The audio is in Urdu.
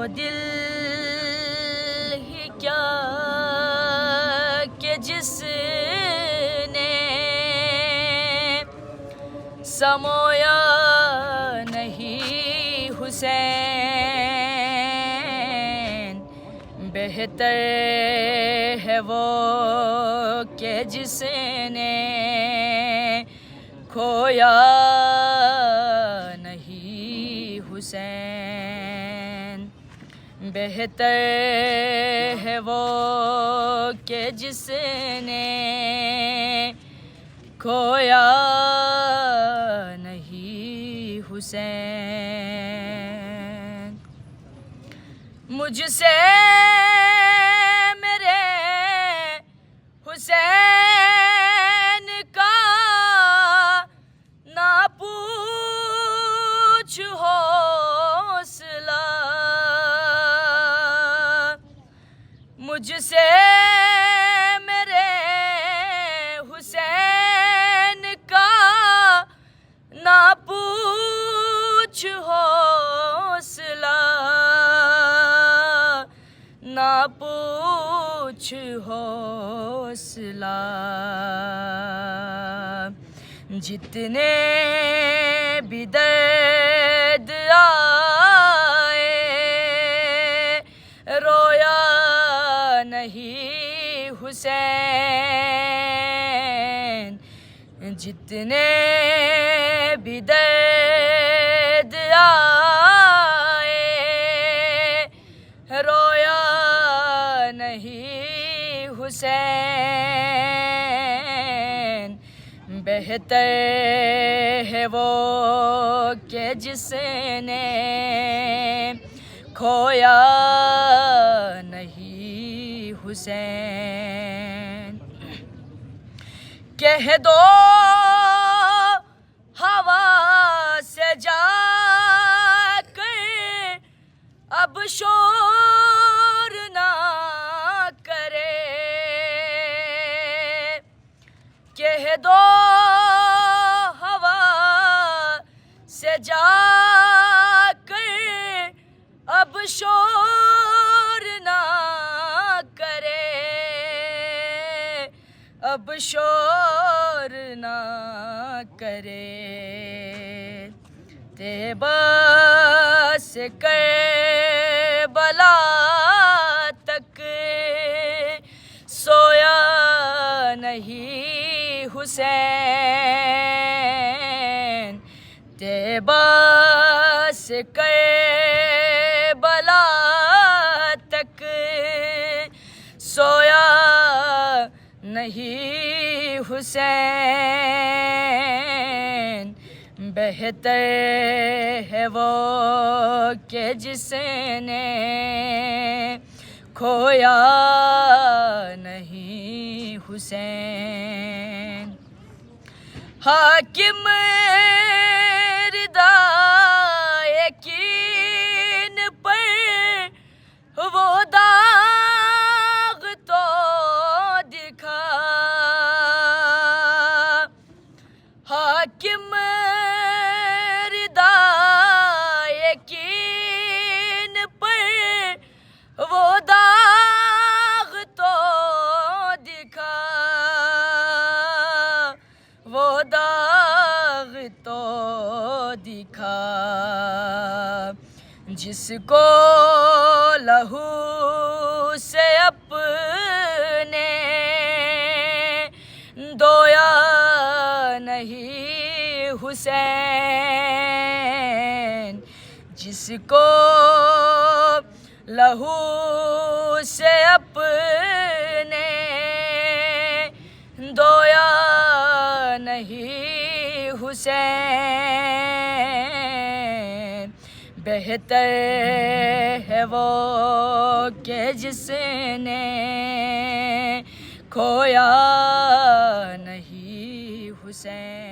دل ہی کیا کہ جس نے سمویا نہیں حسین، بہتر ہے وہ کہ جس نے کھویا نہیں حسین، بہتر ہے وہ کہ جس نے کھویا نہیں حسین۔ مجھ سے میرے حسین کا نہ پوچھ حوصلہ، مجھ سے میرے حسین کا نہ پوچھ حوصلہ، نہ پوچھ حوصلہ، جتنے بھی درد آئے رویا نہیں حسین، جتنے بھی درد آئے رویا نہیں حسین، بہتر ہے وہ کہ جس نے کھویا نہیں حسین۔ کہہ دو ہوا سے جا کر اب شور نہ کرے، کہہ دو ہوا سے جا کر اب شور نہ کرے، اب شور نہ کرے، طیبہ سے کربلا تک سویا نہیں حسین، طیبہ سے کربلا تک سویا نہیں حسین، بہتر ہے وہ کہ جس نے کھویا نہیں حسین۔ حاکم رضا یقین پر وہ داغ تو دکھا، حاکم رضا یقین پر وہ داغ تو دکھا، وہ داغ تو دکھا، جس کو لہو سے اپنے دھویا نہیں حسین، جس کو لہو سے اپنے دھویا نہیں حسین، بہتر ہے وہ کہ جس نے کھویا نہیں حسین۔